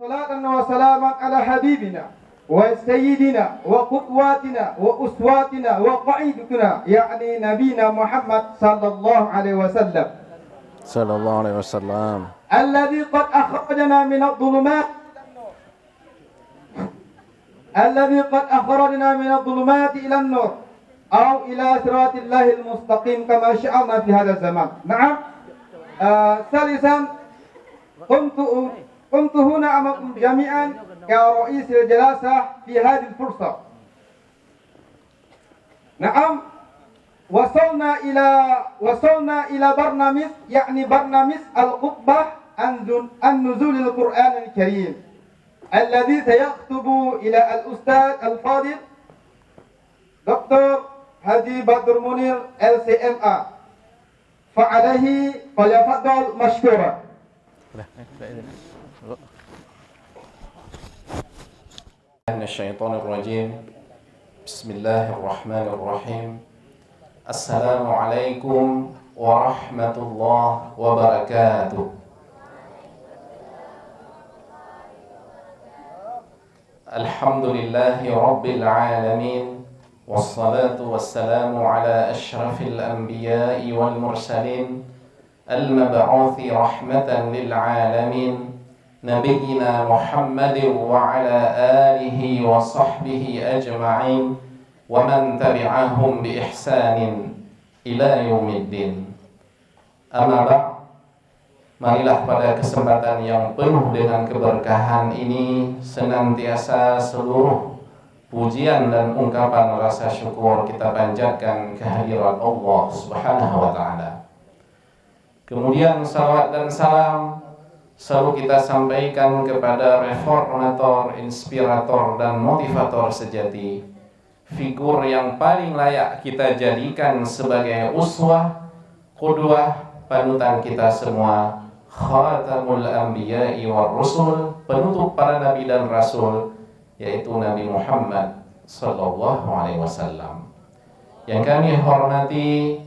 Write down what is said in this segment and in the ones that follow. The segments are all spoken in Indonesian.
صلاة وسلاما على حبيبنا وسيدنا وقدواتنا وأسواتنا وقائدنا يعني نبينا محمد صلى الله عليه وسلم الذي قد أخرجنا من الظلمات إلى النور أو إلى صراط الله المستقيم كما شاءنا في هذا الزمان. نعم. ثالثا قمت هنا أمامكم جميعا كرئيس الجلسة في هذه الفرصة. نعم. وصلنا إلى برنامج يعني برنامج الخطبة عن نزول القرآن الكريم الذي سيخطب إلى الأستاذ الفاضل دكتور هادي بدر منير LCMA فعليه فليتفضل مشكورا. من الشيطان الرجيم. بسم الله الرحمن الرحيم. السلام عليكم ورحمة الله وبركاته. الحمد لله رب العالمين والصلاة والسلام على أشرف الأنبياء والمرسلين المبعوث رحمة للعالمين نبينا محمد وعلى آله وصحبه أجمعين ومن تبعهم بإحسان إلى يوم الدين. Amma ba'd. Marilah pada kesempatan yang penuh dengan keberkahan ini senantiasa seluruh pujian dan ungkapan rasa syukur kita panjatkan kehadirat Allah Subhanahu wa taala. Kemudian salawat dan salam selalu kita sampaikan kepada reformator, inspirator dan motivator sejati, figur yang paling layak kita jadikan sebagai uswah, qudwah, panutan kita semua, khatamul anbiya'i war rusul, penutup para nabi dan rasul, yaitu Nabi Muhammad sallallahu alaihi wasallam. Yang kami hormati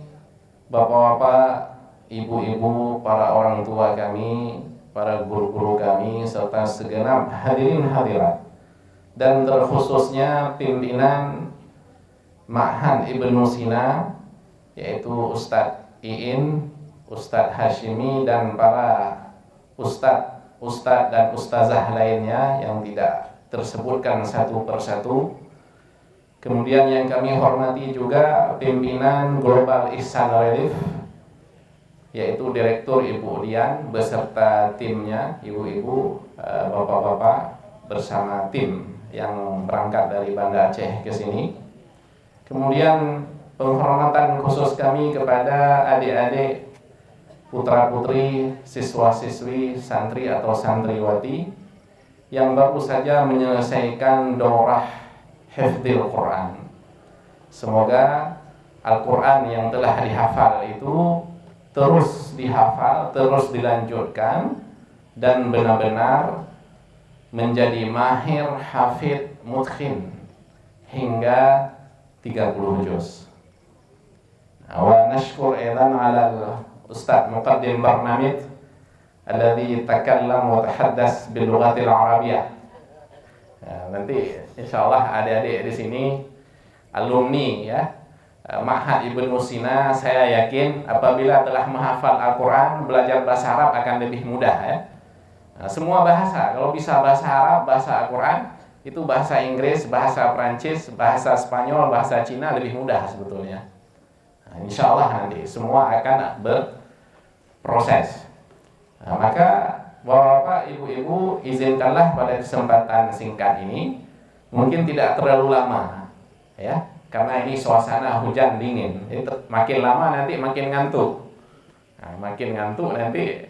bapak-bapak, ibu-ibu, para orang tua kami, para guru-guru kami, serta segenap hadirin hadirat, dan terkhususnya pimpinan Ma'had Ibnu Sina, yaitu Ustadz Iin, Ustadz Hashimi, dan para ustadz dan ustazah lainnya yang tidak tersebutkan satu persatu. Kemudian yang kami hormati juga pimpinan Global Ihsan Relief, yaitu Direktur Ibu Dian beserta timnya, ibu-ibu, bapak-bapak bersama tim yang berangkat dari Banda Aceh ke sini. Kemudian penghormatan khusus kami kepada adik-adik, putra-putri, siswa-siswi, santri atau santriwati yang baru saja menyelesaikan daurah hifdzil Quran. Semoga Al-Quran yang telah dihafal itu terus dihafal, terus dilanjutkan, dan benar-benar menjadi mahir, hafid, mutqin hingga 30 juz. Wa nashkur aidan ala Ustaz Muqaddim Barnamij alladhi takallam wa tahaddas bil lughatil arabiyyah. Nanti insyaallah adik-adik di sini alumni ya Ma'had Ibnu Sina, saya yakin apabila telah menghafal Al-Quran, belajar bahasa Arab akan lebih mudah ya. Semua bahasa, kalau bisa bahasa Arab, bahasa Al-Quran, itu bahasa Inggris, bahasa Prancis, bahasa Spanyol, bahasa Cina lebih mudah sebetulnya. Insya Allah nanti semua akan berproses. Maka Bapak, Ibu-ibu, izinkanlah pada kesempatan singkat ini, mungkin tidak terlalu lama ya, karena ini suasana hujan dingin. Jadi makin lama nanti makin ngantuk. Makin ngantuk nanti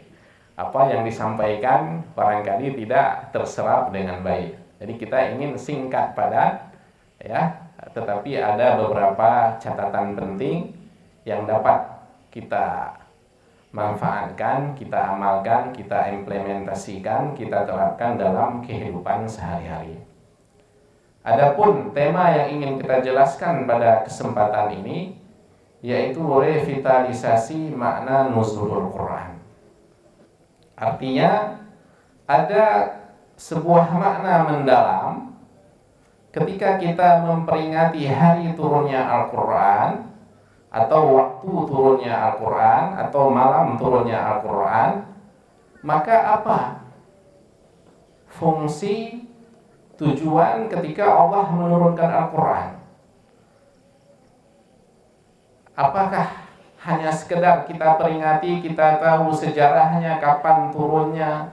apa yang disampaikan barangkali tidak terserap dengan baik. Jadi kita ingin singkat padat ya, tetapi ada beberapa catatan penting yang dapat kita manfaatkan, kita amalkan, kita implementasikan, kita terapkan dalam kehidupan sehari-hari. Adapun tema yang ingin kita jelaskan pada kesempatan ini yaitu revitalisasi makna nuzulul Quran. Artinya ada sebuah makna mendalam ketika kita memperingati hari turunnya Al-Quran, atau waktu turunnya Al-Quran, atau malam turunnya Al-Quran. Maka apa fungsi tujuan ketika Allah menurunkan Al-Quran? Apakah hanya sekedar kita peringati, kita tahu sejarahnya, kapan turunnya,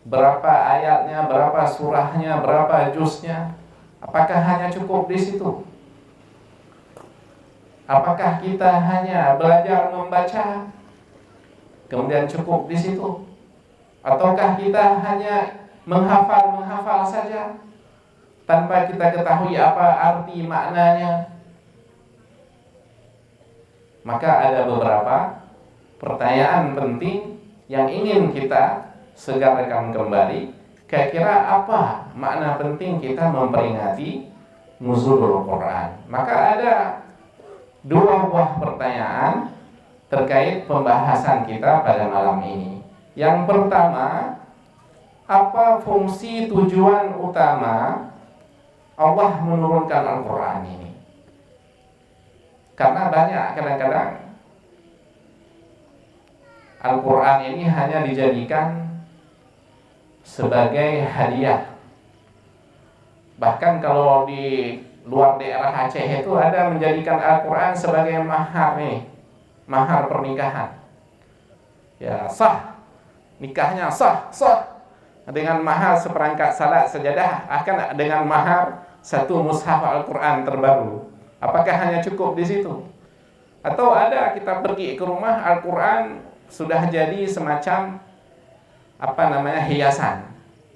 berapa ayatnya, berapa surahnya, berapa juznya? Apakah hanya cukup di situ? Apakah kita hanya belajar membaca kemudian cukup di situ? Ataukah kita hanya menghafal saja tanpa kita ketahui apa arti maknanya? Maka ada beberapa pertanyaan penting yang ingin kita segarkan kembali. Kira-kira apa makna penting kita memperingati nuzulul Quran? Maka ada dua buah pertanyaan terkait pembahasan kita pada malam ini. Yang pertama, apa fungsi tujuan utama Allah menurunkan Al-Quran ini? Karena banyak kadang-kadang Al-Quran ini hanya dijadikan sebagai hadiah. Bahkan kalau di luar daerah Aceh itu ada menjadikan Al-Quran sebagai mahar nih, mahar pernikahan. Ya sah, nikahnya sah dengan mahar seperangkat salat sajadah, akan dengan mahar satu mushaf Al-Quran terbaru. Apakah hanya cukup di situ? Atau ada kita pergi ke rumah, Al-Quran sudah jadi semacam hiasan.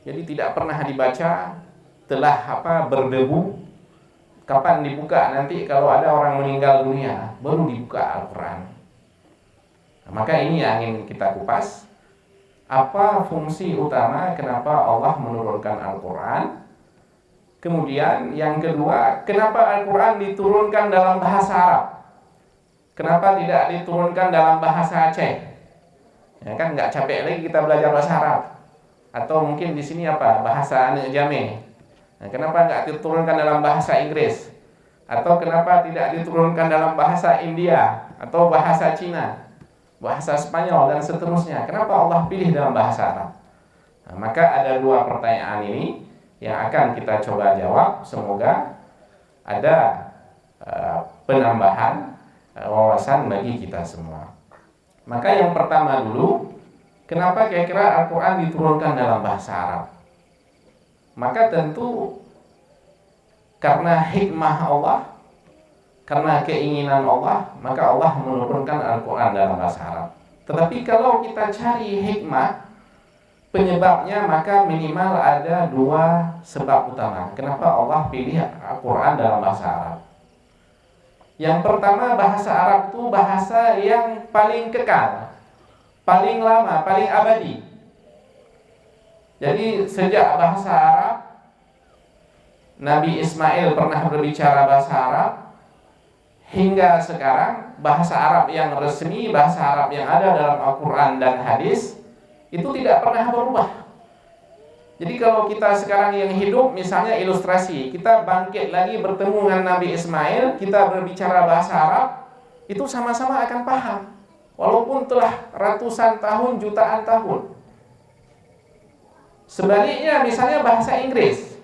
Jadi tidak pernah dibaca, telah berdebu. Kapan dibuka? Nanti kalau ada orang meninggal dunia baru dibuka Al-Quran. Nah, maka ini yang ingin kita kupas. Apa fungsi utama kenapa Allah menurunkan Al-Quran? Kemudian yang kedua, kenapa Al-Quran diturunkan dalam bahasa Arab? Kenapa tidak diturunkan dalam bahasa Aceh? Ya kan nggak capek lagi kita belajar bahasa Arab. Atau mungkin di sini bahasa anak jame. Nah, kenapa nggak diturunkan dalam bahasa Inggris? Atau kenapa tidak diturunkan dalam bahasa India atau bahasa Cina, bahasa Spanyol dan seterusnya? Kenapa Allah pilih dalam bahasa Arab? Nah, maka ada dua pertanyaan ini yang akan kita coba jawab. Semoga ada penambahan wawasan bagi kita semua. Maka yang pertama dulu, kenapa kira-kira Al-Quran diturunkan dalam bahasa Arab? Maka tentu karena hikmah Allah, karena keinginan Allah, maka Allah menurunkan Al-Quran dalam bahasa Arab. Tetapi kalau kita cari hikmah penyebabnya, maka minimal ada dua sebab utama kenapa Allah pilih Al-Quran dalam bahasa Arab. Yang pertama, bahasa Arab itu bahasa yang paling kekal, paling lama, paling abadi. Jadi sejak bahasa Arab, Nabi Ismail pernah berbicara bahasa Arab, hingga sekarang bahasa Arab yang resmi, bahasa Arab yang ada dalam Al-Quran dan hadis itu tidak pernah berubah. Jadi kalau kita sekarang yang hidup, misalnya ilustrasi, kita bangkit lagi bertemu dengan Nabi Ismail, kita berbicara bahasa Arab, itu sama-sama akan paham, walaupun telah ratusan tahun, jutaan tahun. Sebaliknya misalnya bahasa Inggris,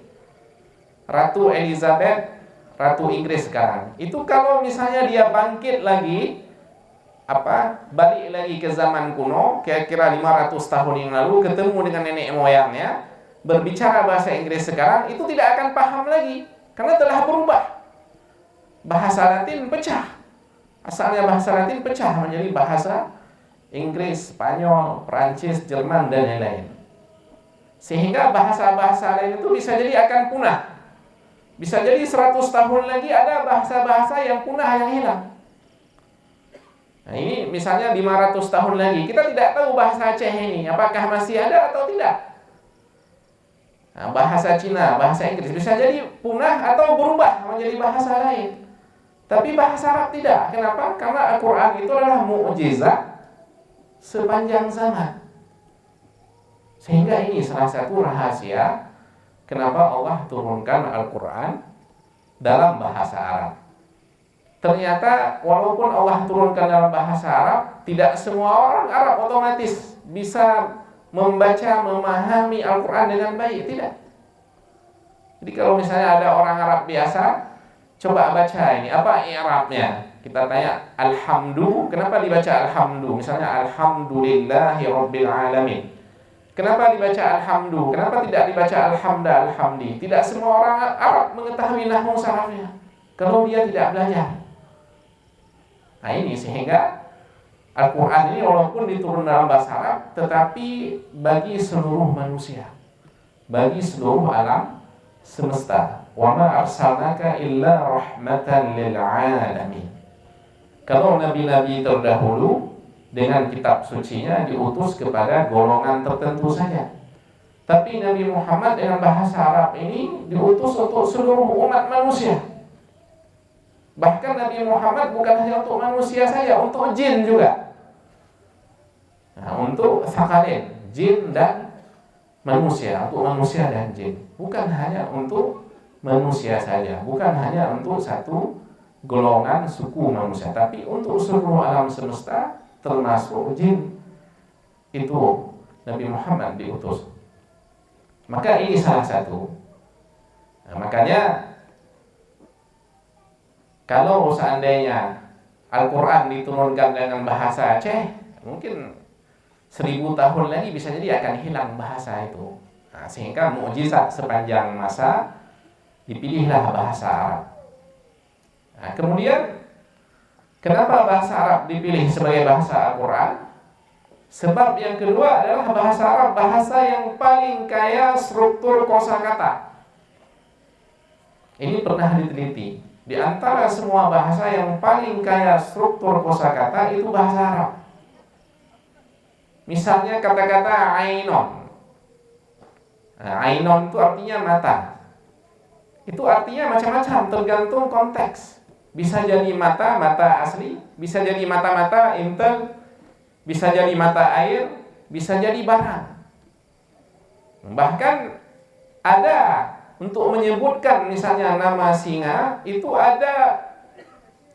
Ratu Elizabeth, Ratu Inggris sekarang, itu kalau misalnya dia bangkit lagi, balik lagi ke zaman kuno, kira-kira 500 tahun yang lalu, ketemu dengan nenek moyangnya, berbicara bahasa Inggris sekarang, itu tidak akan paham lagi, karena telah berubah. Bahasa Latin pecah, asalnya bahasa Latin pecah menjadi bahasa Inggris, Spanyol, Perancis, Jerman, dan lain-lain. Sehingga bahasa-bahasa lain itu bisa jadi akan punah. Bisa jadi 100 tahun lagi ada bahasa-bahasa yang punah, yang hilang. Nah ini misalnya 500 tahun lagi, kita tidak tahu bahasa Aceh ini apakah masih ada atau tidak. Nah, bahasa Cina, bahasa Inggris bisa jadi punah atau berubah menjadi bahasa lain. Tapi bahasa Arab tidak. Kenapa? Karena Al-Quran itu adalah mukjizat sepanjang zaman. Sehingga ini salah satu rahasia kenapa Allah turunkan Al-Quran dalam bahasa Arab. Ternyata walaupun Allah turunkan dalam bahasa Arab, tidak semua orang Arab otomatis bisa membaca, memahami Al-Quran dengan baik. Tidak. Jadi kalau misalnya ada orang Arab biasa, coba baca ini, apa i'rabnya? Kita tanya alhamdu, kenapa dibaca alhamdu? Misalnya alhamdulillahi rabbil alamin. Kenapa dibaca alhamdu? Kenapa tidak dibaca alhamda, alhamdi? Tidak semua orang Arab mengetahui nahwu sarafnya kalau dia tidak belajar. Nah ini sehingga Al-Quran ini walaupun diturun dalam bahasa Arab, tetapi bagi seluruh manusia, bagi seluruh alam semesta. Wa ma arsalnaka illa rahmatan lil alamin. Kalau nabi-nabi terdahulu dengan kitab sucinya diutus kepada golongan tertentu saja. Tapi Nabi Muhammad dengan bahasa Arab ini diutus untuk seluruh umat manusia. Bahkan Nabi Muhammad bukan hanya untuk manusia saja, untuk jin juga. Nah, untuk sakalen, jin dan manusia, untuk manusia dan jin. Bukan hanya untuk manusia saja, bukan hanya untuk satu golongan suku manusia, tapi untuk seluruh alam semesta termasuk jin. Itu Nabi Muhammad diutus. Maka ini salah satu. Nah, makanya kalau seandainya Al-Quran diturunkan dengan bahasa Aceh, mungkin 1000 tahun lagi bisa jadi akan hilang bahasa itu. Nah, sehingga mukjizat sepanjang masa dipilihlah bahasa Arab. Nah, kemudian kenapa bahasa Arab dipilih sebagai bahasa Al-Quran? Sebab yang kedua adalah bahasa Arab bahasa yang paling kaya struktur kosakata. Ini pernah diteliti. Di antara semua bahasa yang paling kaya struktur kosakata itu bahasa Arab. Misalnya kata-kata ainon. Nah, ainon itu artinya mata. Itu artinya macam-macam tergantung konteks. Bisa jadi mata asli, bisa jadi mata-mata intel, bisa jadi mata air, bisa jadi barang. Bahkan ada untuk menyebutkan misalnya nama singa itu ada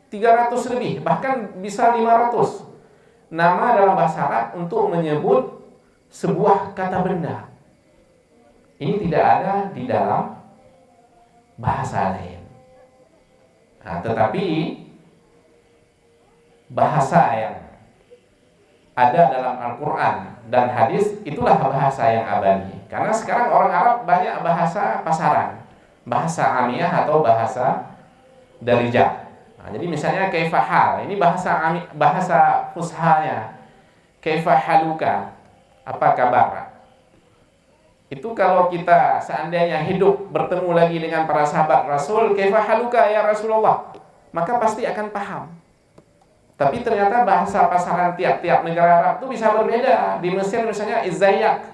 300 lebih, bahkan bisa 500 nama dalam bahasa Arab untuk menyebut sebuah kata benda. Ini tidak ada di dalam bahasa lain. Nah, tetapi bahasa yang ada dalam Al-Quran dan hadis itulah bahasa yang abadi. Karena sekarang orang Arab banyak bahasa pasaran, bahasa amiyah atau bahasa darijah. Nah, jadi misalnya kaifahal, ini bahasa fushanya. Kaifahaluka, apa kabar? Itu kalau kita seandainya hidup bertemu lagi dengan para sahabat Rasul, kaifahaluka ya Rasulullah, maka pasti akan paham. Tapi ternyata bahasa pasaran tiap-tiap negara Arab itu bisa berbeda. Di Mesir misalnya izzayak.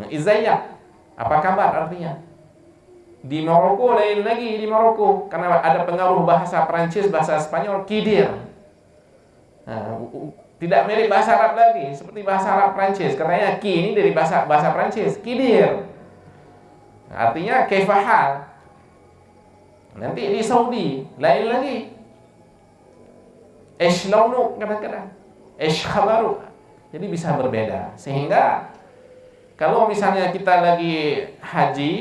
Izzayak, apa kabar artinya? Di Maroko lain lagi, di Maroko karena ada pengaruh bahasa Prancis, bahasa Spanyol, kidir. Nah, tidak mirip bahasa Arab lagi, seperti bahasa Arab Prancis. Katanya ki ini dari bahasa Prancis, kidir. Artinya kaifahal. Nanti di Saudi lain lagi. Eshlaunu kadang-kadang, eshkhabaru. Jadi bisa berbeda. Sehingga kalau misalnya kita lagi haji,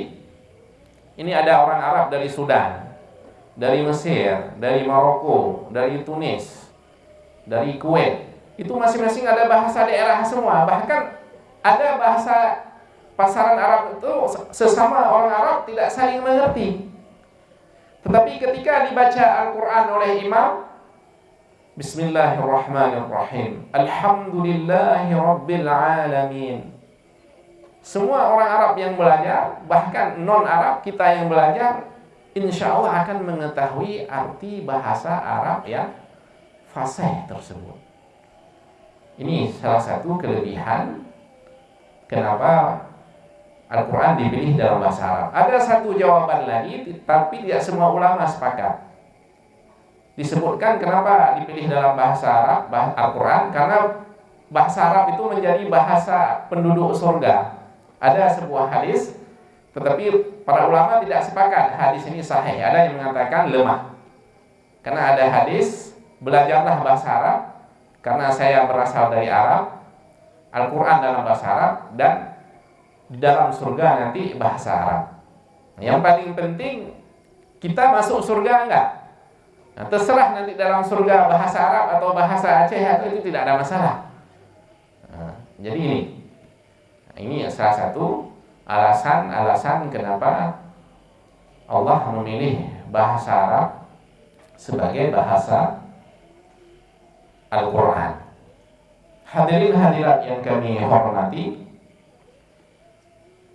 ini ada orang Arab dari Sudan, dari Mesir, dari Maroko, dari Tunis, dari Kuwait. Itu masing-masing ada bahasa daerah semua. Bahkan ada bahasa pasaran Arab itu sesama orang Arab tidak saling mengerti. Tetapi ketika dibaca Al-Quran oleh imam, Bismillahirrahmanirrahim, Alhamdulillahi Rabbil Alamin. Semua orang Arab yang belajar, bahkan non-Arab kita yang belajar, insya Allah akan mengetahui arti bahasa Arab yang fasih tersebut. Ini salah satu kelebihan kenapa Al-Quran dipilih dalam bahasa Arab. Ada satu jawaban lagi, tapi tidak semua ulama sepakat. Disebutkan kenapa dipilih dalam bahasa Arab, Al-Quran, karena bahasa Arab itu menjadi bahasa penduduk surga. Ada sebuah hadis, tetapi para ulama tidak sepakat hadis ini sahih. Ada yang mengatakan lemah. Karena ada hadis, belajarlah bahasa Arab, karena saya berasal dari Arab, Al-Quran dalam bahasa Arab, dan di dalam surga nanti bahasa Arab. Yang paling penting, kita masuk surga enggak? Nah, terserah nanti dalam surga bahasa Arab atau bahasa Aceh itu tidak ada masalah. Nah, jadi ini salah satu alasan kenapa Allah memilih bahasa Arab sebagai bahasa Al-Quran. Hadirin hadirat yang kami hormati,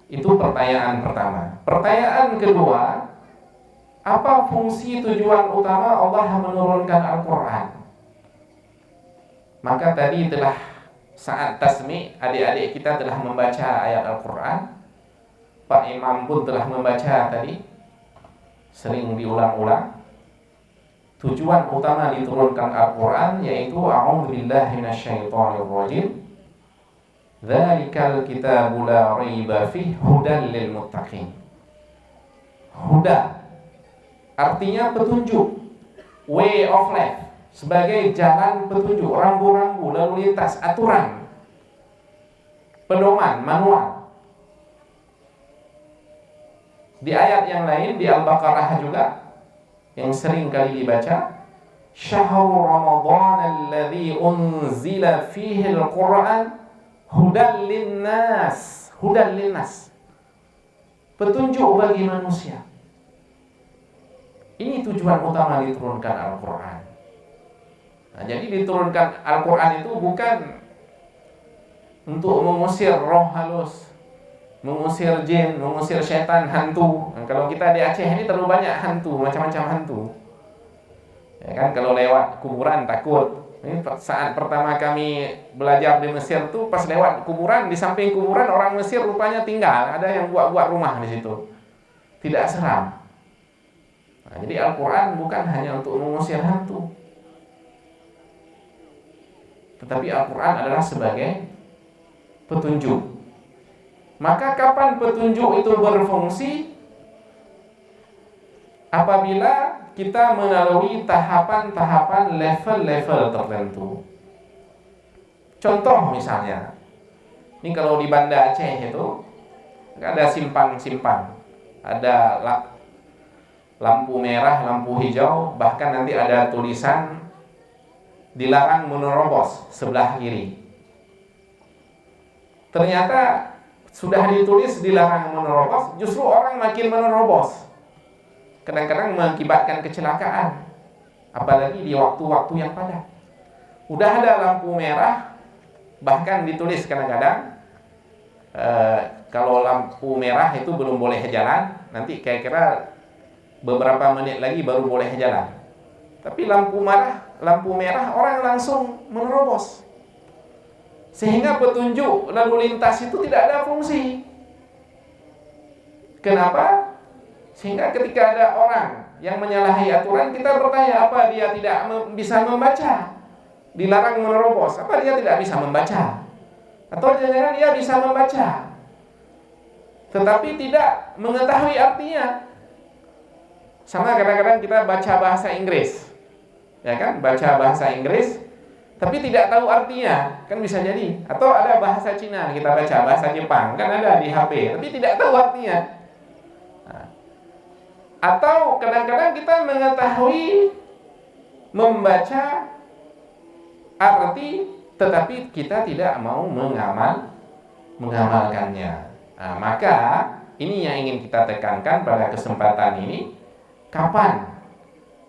itu pertanyaan pertama. Pertanyaan kedua, apa fungsi tujuan utama Allah menurunkan Al-Quran? Maka tadi telah saat tasmi, adik-adik kita telah membaca ayat Al-Quran. Pak Imam pun telah membaca tadi, sering diulang-ulang. Tujuan utama diturunkan Al-Quran yaitu a'udzubillahi minasyaitonirrajim. Dzalikal kitabu la raiba fihi hudan lil muttaqin. Huda artinya petunjuk, way of life, sebagai jalan petunjuk, rambu-rambu, lalu lintas, aturan, pedoman, manual. Di ayat yang lain, di Al-Baqarah juga, yang sering kali dibaca, Syahrul Ramadan alladzi unzila fihi al-Quran hudan linnas. Hudan linnas, petunjuk bagi manusia. Ini tujuan utama diturunkan Al-Quran. Nah, jadi diturunkan Al-Quran itu bukan untuk mengusir roh halus, mengusir jin, mengusir setan, hantu. Nah, kalau kita di Aceh ini terlalu banyak hantu, macam-macam hantu. Ya kan, kalau lewat kuburan takut. Ini saat pertama kami belajar di Mesir tuh, pas lewat kuburan, di samping kuburan orang Mesir rupanya tinggal, ada yang buat rumah di situ. Tidak seram. Nah, jadi Al-Quran bukan hanya untuk mengusir hantu, tetapi Al-Quran adalah sebagai petunjuk. Maka kapan petunjuk itu berfungsi? Apabila kita melalui tahapan-tahapan level-level tertentu. Contoh misalnya, ini kalau di Banda Aceh itu ada simpang-simpang, ada lampu merah, lampu hijau, bahkan nanti ada tulisan dilarang menerobos sebelah kiri. Ternyata sudah ditulis dilarang menerobos, justru orang makin menerobos. Kadang-kadang mengakibatkan kecelakaan, apalagi di waktu-waktu yang padat. Udah ada lampu merah, bahkan ditulis kadang-kadang kalau lampu merah itu belum boleh jalan, nanti kira-kira beberapa menit lagi baru boleh jalan. Tapi lampu merah orang langsung menerobos, sehingga petunjuk lalu lintas itu tidak ada fungsi. Kenapa? Sehingga ketika ada orang yang menyalahi aturan, kita bertanya, apa dia tidak bisa membaca? Dilarang menerobos, apa dia tidak bisa membaca? Atau jangan-jangan dia bisa membaca, tetapi tidak mengetahui artinya. Sama kadang-kadang kita baca bahasa Inggris, ya kan, baca bahasa Inggris tapi tidak tahu artinya, kan bisa jadi. Atau ada bahasa Cina, kita baca bahasa Jepang, kan ada di HP, tapi tidak tahu artinya. Atau kadang-kadang kita mengetahui membaca arti, tetapi kita tidak mau mengamalkannya. Nah, maka ini yang ingin kita tekankan pada kesempatan ini. Kapan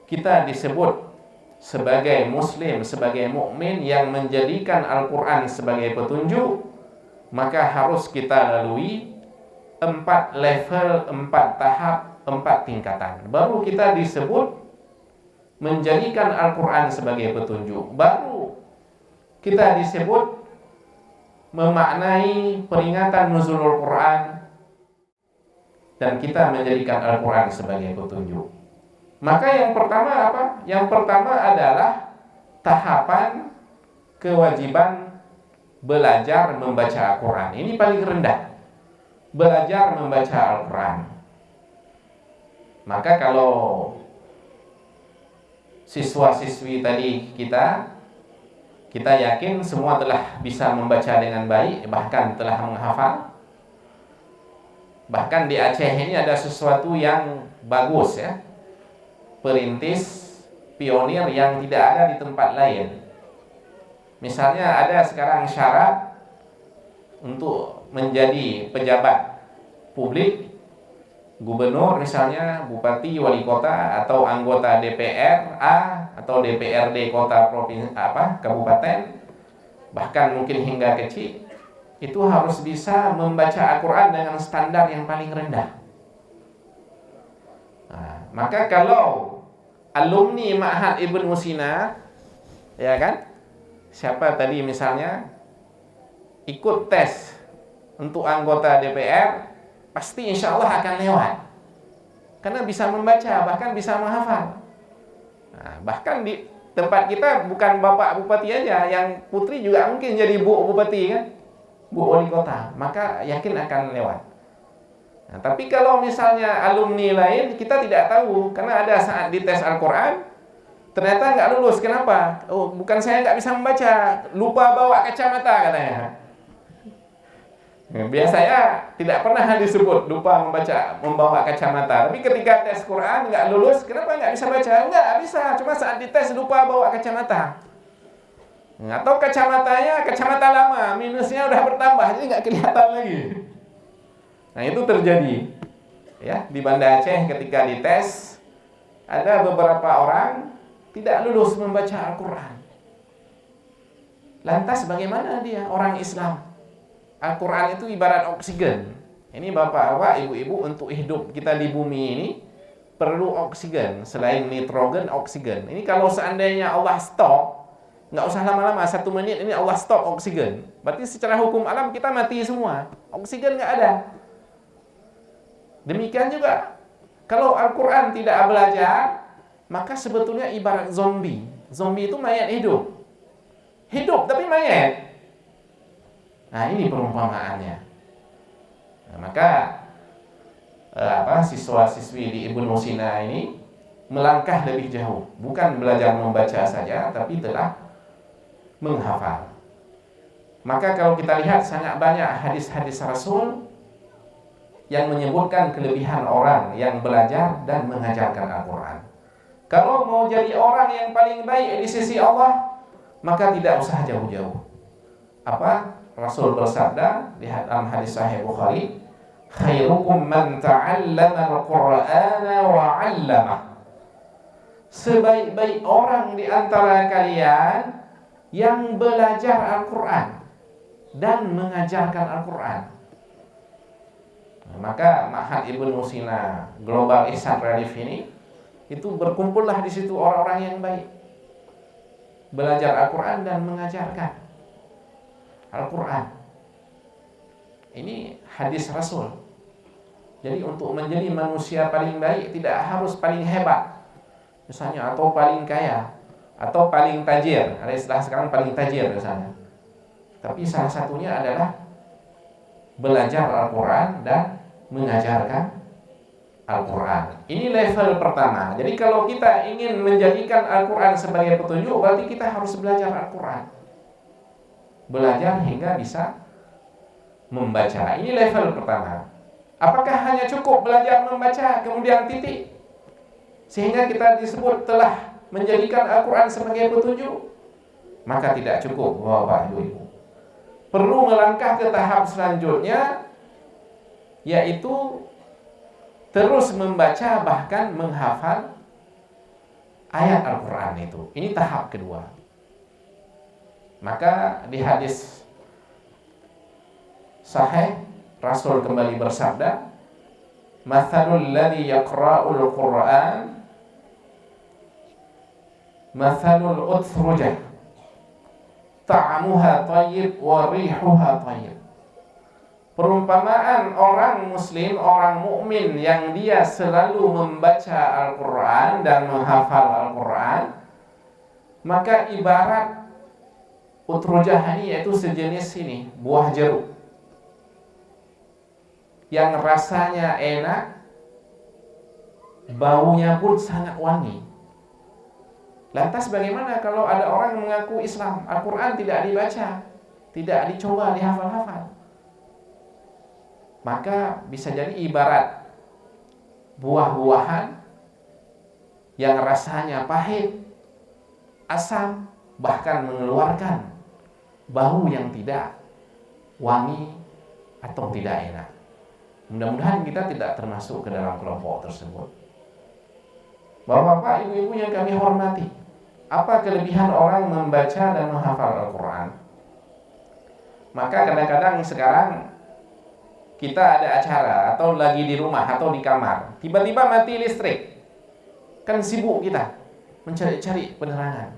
kita disebut sebagai muslim, sebagai mukmin yang menjadikan Al-Quran sebagai petunjuk, maka harus kita lalui 4 level, 4 tahap, 4 tingkatan. Baru kita disebut menjadikan Al-Quran sebagai petunjuk. Baru kita disebut memaknai peringatan nuzulul Quran, dan kita menjadikan Al-Quran sebagai petunjuk. Maka yang pertama apa? Yang pertama adalah tahapan kewajiban belajar membaca Al-Quran. Ini paling rendah, belajar membaca Al-Quran. Maka kalau siswa-siswi tadi kita yakin semua telah bisa membaca dengan baik, bahkan telah menghafal. Bahkan di Aceh ini ada sesuatu yang bagus ya, perintis, pionir yang tidak ada di tempat lain. Misalnya ada sekarang syarat untuk menjadi pejabat publik, gubernur misalnya, bupati, wali kota, atau anggota DPR A atau DPRD kota, provinsi kabupaten, bahkan mungkin hingga kecil, itu harus bisa membaca Al-Quran dengan standar yang paling rendah. Nah, maka kalau alumni Ma'had Ibnu Sina, ya kan, siapa tadi misalnya ikut tes untuk anggota DPR, pasti insya Allah akan lewat, karena bisa membaca, bahkan bisa menghafal. Nah, bahkan di tempat kita bukan bapak bupati aja, yang putri juga mungkin jadi bu bupati kan, bu wali kota, maka yakin akan lewat. Nah, tapi kalau misalnya alumni lain, kita tidak tahu, karena ada saat dites Al-Quran ternyata nggak lulus. Kenapa? Oh, bukan saya nggak bisa membaca, lupa bawa kacamata katanya. Biasanya tidak pernah disebut lupa membawa kacamata. Tapi ketika tes Quran nggak lulus, kenapa nggak bisa baca? Nggak bisa, cuma saat dites lupa bawa kacamata. Atau kacamata lama, minusnya udah bertambah, jadi nggak kelihatan lagi. Nah, itu terjadi ya di Banda Aceh ketika dites, ada beberapa orang tidak lulus membaca Al-Quran. Lantas bagaimana dia orang Islam? Al-Quran itu ibarat oksigen. Ini bapak-bapak, ibu-ibu, untuk hidup kita di bumi ini perlu oksigen. Selain nitrogen, oksigen. Ini kalau seandainya Allah stop, nggak usah lama-lama, 1 menit ini Allah stop oksigen, berarti secara hukum alam kita mati semua. Oksigen nggak ada. Demikian juga kalau Al-Quran tidak belajar, maka sebetulnya ibarat zombie. Zombie itu mayat hidup. Hidup tapi mayat. Nah, ini perumpamaannya. Nah, maka siswa-siswi di Ibnu Sina ini melangkah lebih jauh, bukan belajar membaca saja, tapi telah menghafal. Maka kalau kita lihat sangat banyak hadis-hadis Rasul yang menyebutkan kelebihan orang yang belajar dan mengajarkan Al-Quran. Kalau mau jadi orang yang paling baik di sisi Allah, maka tidak usah jauh-jauh. Rasul bersabda di dalam hadis Sahih Bukhari, khairukum man ta'allama al-Qur'ana wa 'allamah. Sebaik-baik orang di antara kalian yang belajar Al-Quran dan mengajarkan Al-Quran. Maka Ma'had Ibnu Sina Global Ihsan Relief ini, itu berkumpullah di situ orang-orang yang baik, belajar Al-Quran dan mengajarkan Al-Quran. Ini hadis Rasul. Jadi untuk menjadi manusia paling baik tidak harus paling hebat, misalnya, atau paling kaya, atau paling tajir. Ada istilah sekarang paling tajir misalnya. Tapi salah satunya adalah belajar Al-Quran dan mengajarkan Al-Quran. Ini level pertama. Jadi kalau kita ingin menjadikan Al-Quran sebagai petunjuk, berarti kita harus belajar Al-Quran. Belajar hingga bisa membaca. Ini level pertama. Apakah hanya cukup belajar membaca kemudian titik, sehingga kita disebut telah menjadikan Al-Quran sebagai petunjuk? Maka tidak cukup, Bapak Ibu. Perlu melangkah ke tahap selanjutnya, yaitu terus membaca bahkan menghafal ayat Al-Quran itu. Ini tahap kedua. Maka di hadis Sahih, Rasul kembali bersabda, mathalul ladzi yaqra'ul Qur'an mathalul uthrujah ta'amuha thayyib wa rihuha thayyib. Perumpamaan orang muslim, orang mukmin yang dia selalu membaca Al-Quran dan menghafal Al-Quran, maka ibarat Utrujah ini yaitu sejenis ini, buah jeruk yang rasanya enak, baunya pun sangat wangi. Lantas bagaimana kalau ada orang mengaku Islam, Al-Quran tidak dibaca, tidak dicoba dihafal-hafal? Maka bisa jadi ibarat buah-buahan yang rasanya pahit, asam, bahkan mengeluarkan bau yang tidak wangi atau tidak enak. Mudah-mudahan kita tidak termasuk ke dalam kelompok tersebut. Bapak-bapak, ibu-ibu yang kami hormati, apa kelebihan orang membaca dan menghafal Al-Quran? Maka kadang-kadang sekarang kita ada acara atau lagi di rumah atau di kamar, tiba-tiba mati listrik, kan sibuk kita mencari-cari penerangan.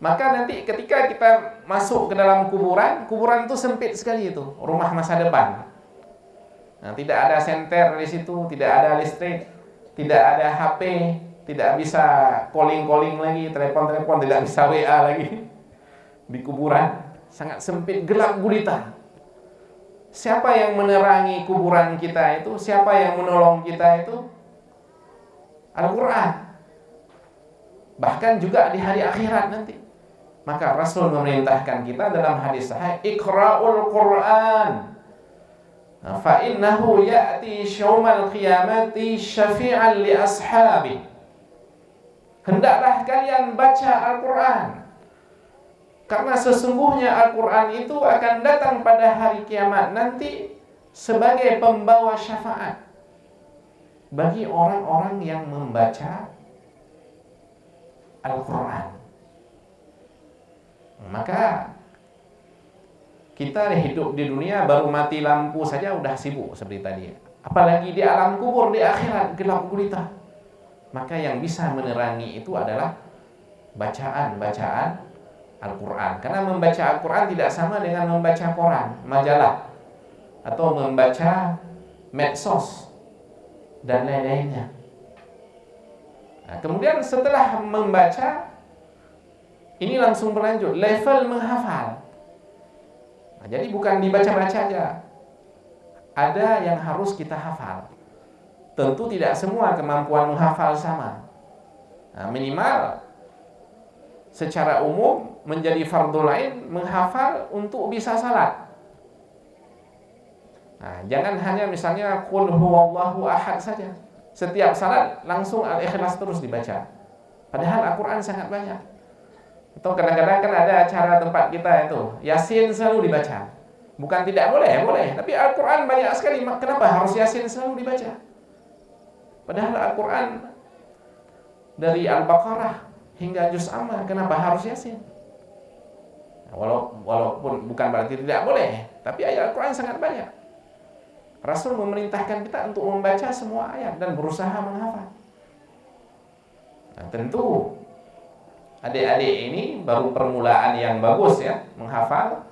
Maka nanti ketika kita masuk ke dalam kuburan itu sempit sekali itu, rumah masa depan. Nah, tidak ada senter di situ, tidak ada listrik, tidak ada HP, tidak bisa calling lagi, telepon tidak bisa WA lagi. Di kuburan sangat sempit, gelap gulita. Siapa yang menerangi kuburan kita itu? Siapa yang menolong kita itu? Al-Quran. Bahkan juga di hari akhirat nanti. Maka Rasul memerintahkan kita dalam hadis sahih, Iqra'ul Quran fa innahu ya'ti syaumal qiyamati syafi'an li ashabi. Hendaklah kalian baca Al-Quran, karena sesungguhnya Al-Quran itu akan datang pada hari kiamat nanti sebagai pembawa syafaat bagi orang-orang yang membaca Al-Quran. Maka kita hidup di dunia baru mati lampu saja udah sibuk seperti tadi. Apalagi di alam kubur, di akhirat gelap gulita. Maka yang bisa menerangi itu adalah bacaan-bacaan Al-Quran. Karena membaca Al-Quran tidak sama dengan membaca koran, majalah, atau membaca medsos dan lain-lainnya. Nah, kemudian setelah membaca, ini langsung berlanjut level menghafal. Nah, jadi bukan dibaca-baca aja, ada yang harus kita hafal. Tentu tidak semua kemampuan menghafal sama. Nah, minimal secara umum menjadi fardhu ain menghafal untuk bisa salat. Nah, jangan hanya misalnya qul huwallahu ahad saja. Setiap salat langsung Al-Ikhlas terus dibaca. Padahal Al-Quran sangat banyak. Atau kadang-kadang kan ada acara tempat kita itu Yasin selalu dibaca. Bukan tidak boleh, boleh. Tapi Al-Quran banyak sekali. Kenapa harus Yasin selalu dibaca? Padahal Al-Quran dari Al-Baqarah hingga Juz Amma, kenapa harus Yasin? Nah, walaupun bukan berarti tidak boleh, tapi ayat Al-Quran sangat banyak. Rasul memerintahkan kita untuk membaca semua ayat dan berusaha menghafal. Nah, tentu adik-adik ini baru permulaan yang bagus ya, menghafal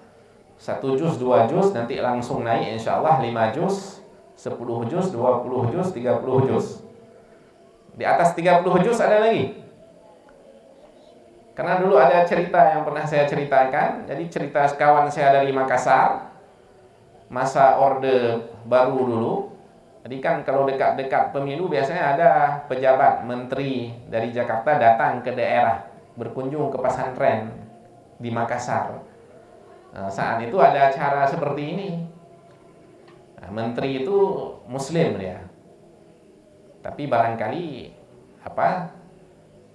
1 juz, 2 juz, nanti langsung naik insyaallah 5 juz, 10 juz, 20 juz, 30 juz. Di atas 30 juz ada lagi. Karena dulu ada cerita yang pernah saya ceritakan. Jadi cerita kawan saya dari Makassar, masa Orde Baru dulu. Jadi kan kalau dekat-dekat pemilu biasanya ada pejabat, menteri dari Jakarta datang ke daerah, berkunjung ke pesantren di Makassar. Nah, saat itu ada acara seperti ini. Nah, menteri itu Muslim dia, tapi barangkali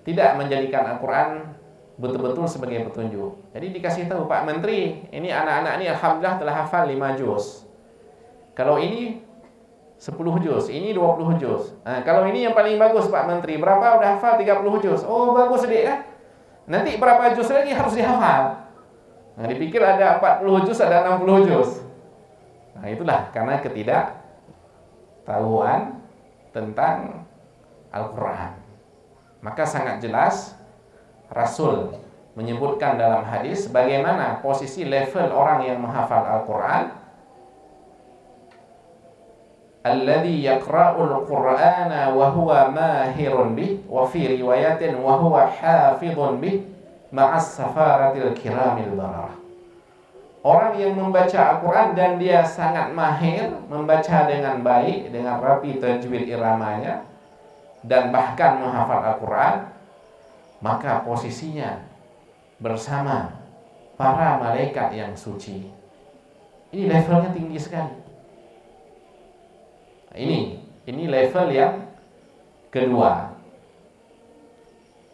tidak menjadikan Al-Quran betul-betul sebagai petunjuk. Jadi dikasih tahu, Pak Menteri, ini anak-anak ini alhamdulillah telah hafal 5 juz. Kalau ini 10 juz, ini 20 juz. Nah, kalau ini yang paling bagus Pak Menteri, berapa udah hafal? 30 juz. Oh, bagus Dek ya. Nanti berapa juz lagi harus dihafal? Nah, dipikir ada 40 juz, ada 60 juz. Nah, itulah karena ketidaktahuan tentang Al-Quran. Maka sangat jelas Rasul menyebutkan dalam hadis bagaimana posisi level orang yang menghafal Al-Quran. Alladhi yaqra'ul Qur'ana wa huwa mahirun bih, wa fi riwayatin wa huwa hafidhun bih, ma'as safaratil kiramil bararah. Orang yang membaca Al-Quran dan dia sangat mahir membaca dengan baik, dengan rapi tajwid iramanya, dan bahkan menghafal Al-Quran, maka posisinya bersama para malaikat yang suci. Ini levelnya tinggi sekali. Ini level yang kedua.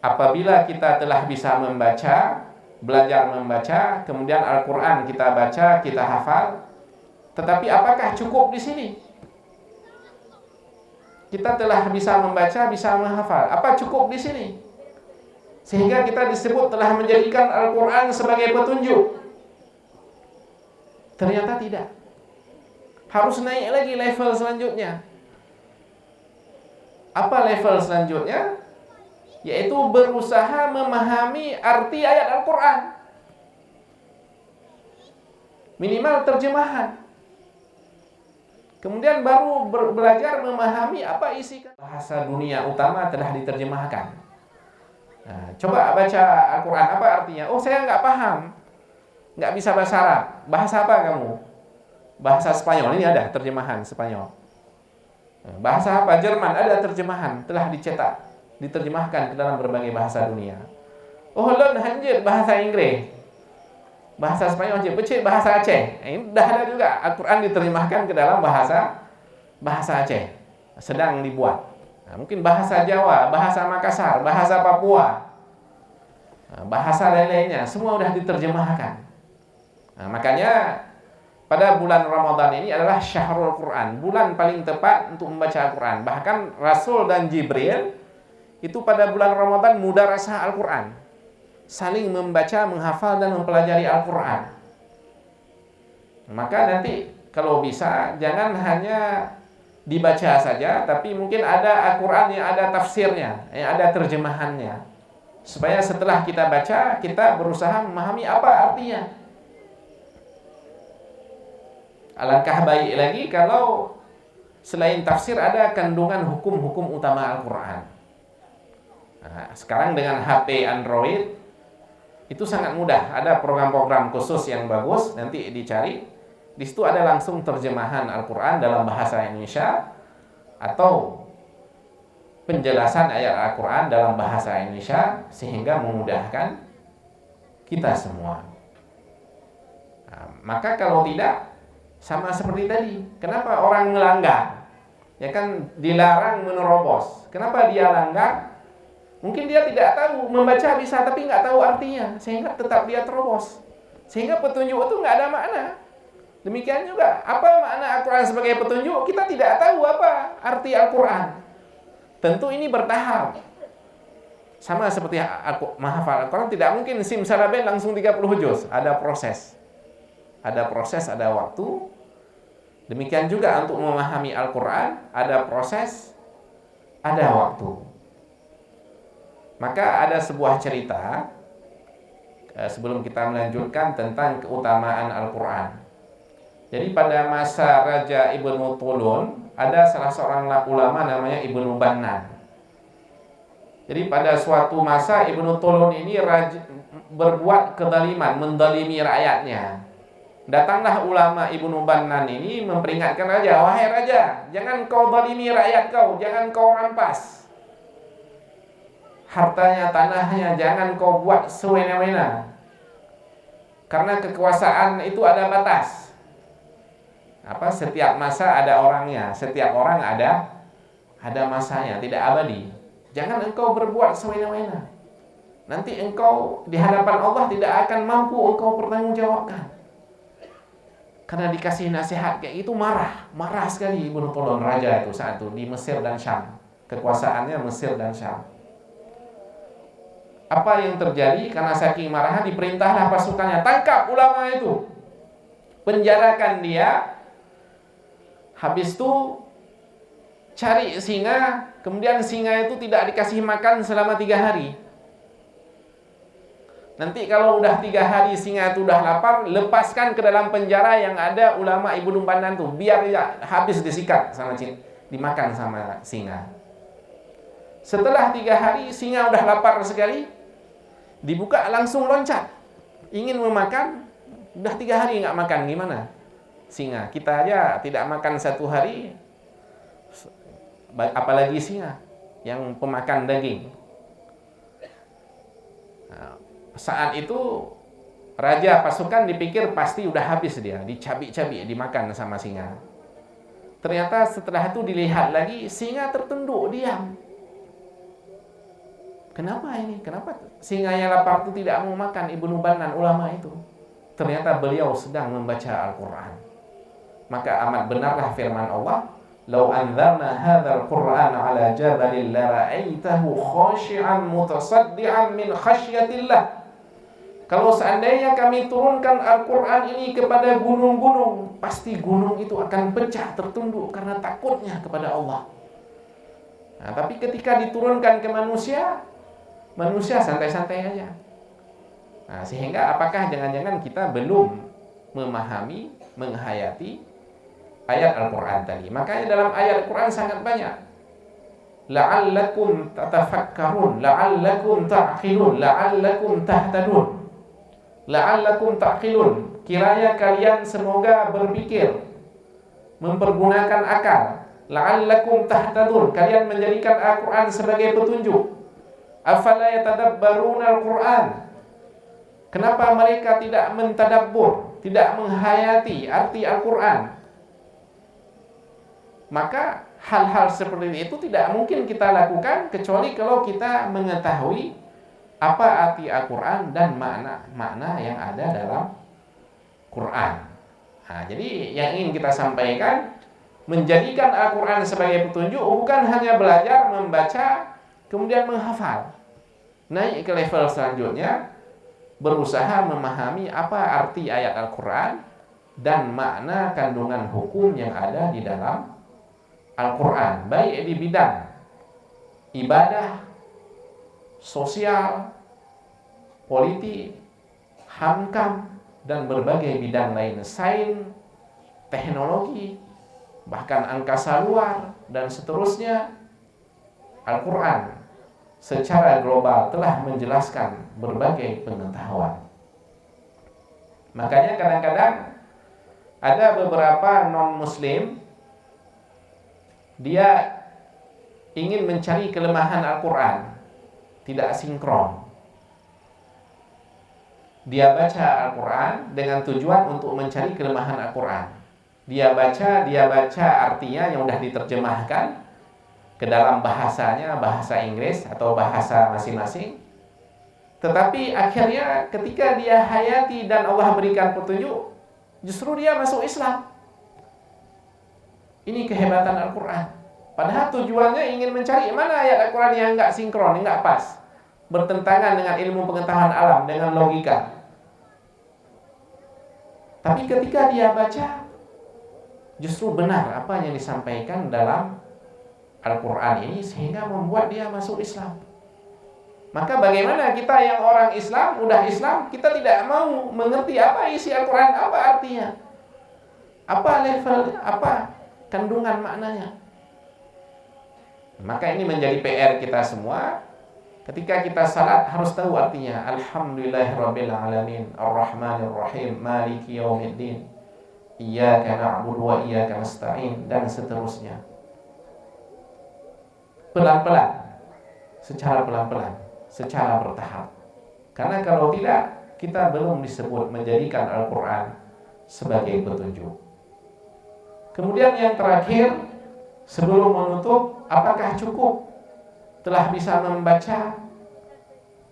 Apabila kita telah bisa membaca, belajar membaca, kemudian Al-Quran kita baca, kita hafal, tetapi apakah cukup di sini? Kita telah bisa membaca, bisa menghafal. Apa cukup di sini? Sehingga kita disebut telah menjadikan Al-Quran sebagai petunjuk. Ternyata tidak. Harus naik lagi level selanjutnya. Apa level selanjutnya? Yaitu berusaha memahami arti ayat Al-Quran. Minimal terjemahan. Kemudian baru belajar memahami apa isi bahasa dunia utama telah diterjemahkan. Nah, coba baca Al-Quran, apa artinya? Oh, saya nggak paham, nggak bisa bahasa Arab. Bahasa apa kamu? Bahasa Spanyol, ini ada terjemahan Spanyol. Bahasa apa? Jerman, ada terjemahan, telah dicetak, diterjemahkan ke dalam berbagai bahasa dunia. Oh, lon hanjir bahasa Inggris, bahasa Spanyol, becik bahasa Aceh. Ini dah ada juga, Al-Quran diterjemahkan ke dalam bahasa Aceh, sedang dibuat. Nah, mungkin bahasa Jawa, bahasa Makassar, bahasa Papua, bahasa lain-lainnya, semua sudah diterjemahkan. Nah, makanya pada bulan Ramadan ini adalah Syahrul Quran, bulan paling tepat untuk membaca Al-Quran. Bahkan Rasul dan Jibril itu pada bulan Ramadan mudarasah Al-Quran, saling membaca, menghafal, dan mempelajari Al-Quran. Maka nanti kalau bisa jangan hanya dibaca saja, tapi mungkin ada Al-Quran yang ada tafsirnya, yang ada terjemahannya, supaya setelah kita baca, kita berusaha memahami apa artinya. Alangkah baik lagi kalau selain tafsir ada kandungan hukum-hukum utama Al-Quran. Nah, sekarang dengan HP Android itu sangat mudah, ada program-program khusus yang bagus, nanti dicari. Di situ ada langsung terjemahan Al-Quran dalam bahasa Indonesia atau penjelasan ayat Al-Quran dalam bahasa Indonesia, sehingga memudahkan kita semua. Nah, maka kalau tidak, sama seperti tadi, kenapa orang melanggar? Ya kan dilarang menerobos. Kenapa dia langgar? Mungkin dia tidak tahu, membaca bisa tapi nggak tahu artinya, sehingga tetap dia terobos. Sehingga petunjuk itu nggak ada makna. Demikian juga, apa makna Al-Quran sebagai petunjuk? Kita tidak tahu apa arti Al-Quran. Tentu ini bertahap. Sama seperti menghafal Al-Quran, tidak mungkin simsalabim langsung 30 juz. Ada proses. Ada proses, ada waktu. Demikian juga untuk memahami Al-Quran, ada proses, ada waktu. Maka ada sebuah cerita, sebelum kita melanjutkan, tentang keutamaan Al-Quran. Jadi pada masa Raja Ibnu Tulun, ada salah seorang ulama namanya Ibnu Bannan. Jadi pada suatu masa Ibnu Tulun ini berbuat kezaliman, mendalimi rakyatnya. Datanglah ulama Ibnu Bannan ini memperingatkan raja, wahai raja, jangan kau zalimi rakyat kau, jangan kau rampas hartanya, tanahnya, jangan kau buat sewena-wena. Karena kekuasaan itu ada batas. Setiap masa ada orangnya, setiap orang ada masanya, tidak abadi. Jangan engkau berbuat sewena-wena. Nanti engkau di hadapan Allah tidak akan mampu engkau pertanggungjawabkan. Karena dikasih nasihat kayak itu marah sekali Ibnu Tulun, raja itu saat itu di Mesir dan Syam. Kekuasaannya Mesir dan Syam. Apa yang terjadi? Karena saking marahnya diperintahlah pasukannya, tangkap ulama itu, penjarakan dia. Habis itu cari singa, kemudian singa itu tidak dikasih makan selama 3 hari. Nanti kalau udah 3 hari singa itu udah lapar, lepaskan ke dalam penjara yang ada ulama Ibnu Bannan tuh, biar ya habis disikat sama dimakan sama singa. Setelah 3 hari singa udah lapar sekali, Dibuka langsung loncat. Ingin memakan, udah 3 hari nggak makan, gimana? Singa. Kita aja tidak makan 1 hari, apalagi singa yang pemakan daging. Nah, saat itu raja pasukan dipikir pasti udah habis dia, dicabik-cabik, dimakan sama singa. Ternyata setelah itu dilihat lagi, singa tertunduk, diam. Kenapa ini? Kenapa singa yang lapar itu tidak mau makan? Ibnu Bannan, ulama itu. Ternyata beliau sedang membaca Al-Quran. Maka amat benarlah firman Allah, "Lau anzalna hadzal Qur'an 'ala jabalin la ra'aitahu khashi'an mutasaddian min khasyatillah." Kalau seandainya kami turunkan Al-Quran ini kepada gunung-gunung, pasti gunung itu akan pecah, tertunduk karena takutnya kepada Allah. Nah, tapi ketika diturunkan ke manusia, manusia santai-santai aja. Nah, sehingga apakah jangan-jangan kita belum memahami, menghayati ayat Al-Quran tadi? Makanya dalam ayat Al-Quran sangat banyak. La'allakum tatafakkarun, la'allakum ta'qilun, la'allakum tahtadun. La'allakum ta'qilun, kiranya kalian semoga berpikir, mempergunakan akal. La'allakum tahtadun, kalian menjadikan Al-Quran sebagai petunjuk. Afala yatadabbaruna Al-Quran, kenapa mereka tidak mentadabbur, tidak menghayati arti Al-Quran? Maka hal-hal seperti itu tidak mungkin kita lakukan kecuali kalau kita mengetahui apa arti Al-Quran dan makna yang ada dalam Quran. Nah, jadi yang ingin kita sampaikan, menjadikan Al-Quran sebagai petunjuk bukan hanya belajar membaca kemudian menghafal. Naik ke level selanjutnya, berusaha memahami apa arti ayat Al-Quran dan makna kandungan hukum yang ada di dalam Al-Quran, baik di bidang ibadah, sosial, politik, hamkam, dan berbagai bidang lain, sains, teknologi, bahkan angkasa luar, dan seterusnya. Al-Quran secara global telah menjelaskan berbagai pengetahuan. Makanya kadang-kadang ada beberapa non-muslim, dia ingin mencari kelemahan Al-Quran, tidak sinkron. Dia baca Al-Quran dengan tujuan untuk mencari kelemahan Al-Quran. Dia baca artinya yang sudah diterjemahkan ke dalam bahasanya, bahasa Inggris atau bahasa masing-masing. Tetapi akhirnya ketika dia hayati dan Allah berikan petunjuk, justru dia masuk Islam. Ini kehebatan Al-Quran. Padahal tujuannya ingin mencari mana ayat Al-Quran yang enggak sinkron, yang enggak pas, bertentangan dengan ilmu pengetahuan alam, dengan logika. Tapi ketika dia baca, justru benar apa yang disampaikan dalam Al-Quran ini, sehingga membuat dia masuk Islam. Maka bagaimana kita yang orang Islam, udah Islam, kita tidak mau mengerti apa isi Al-Quran, apa artinya, apa level, apa kandungan maknanya. Maka ini menjadi PR kita semua. Ketika kita salat harus tahu artinya. Alhamdulillahirabbil alamin, arrahmanir rahim, maliki yaumiddin, iyyaka na'budu wa iyyaka nasta'in, dan seterusnya. Pelan-pelan, secara pelan-pelan, secara bertahap. Karena kalau tidak, kita belum disebut menjadikan Al-Quran sebagai petunjuk. Kemudian yang terakhir, sebelum menutup, apakah cukup telah bisa membaca,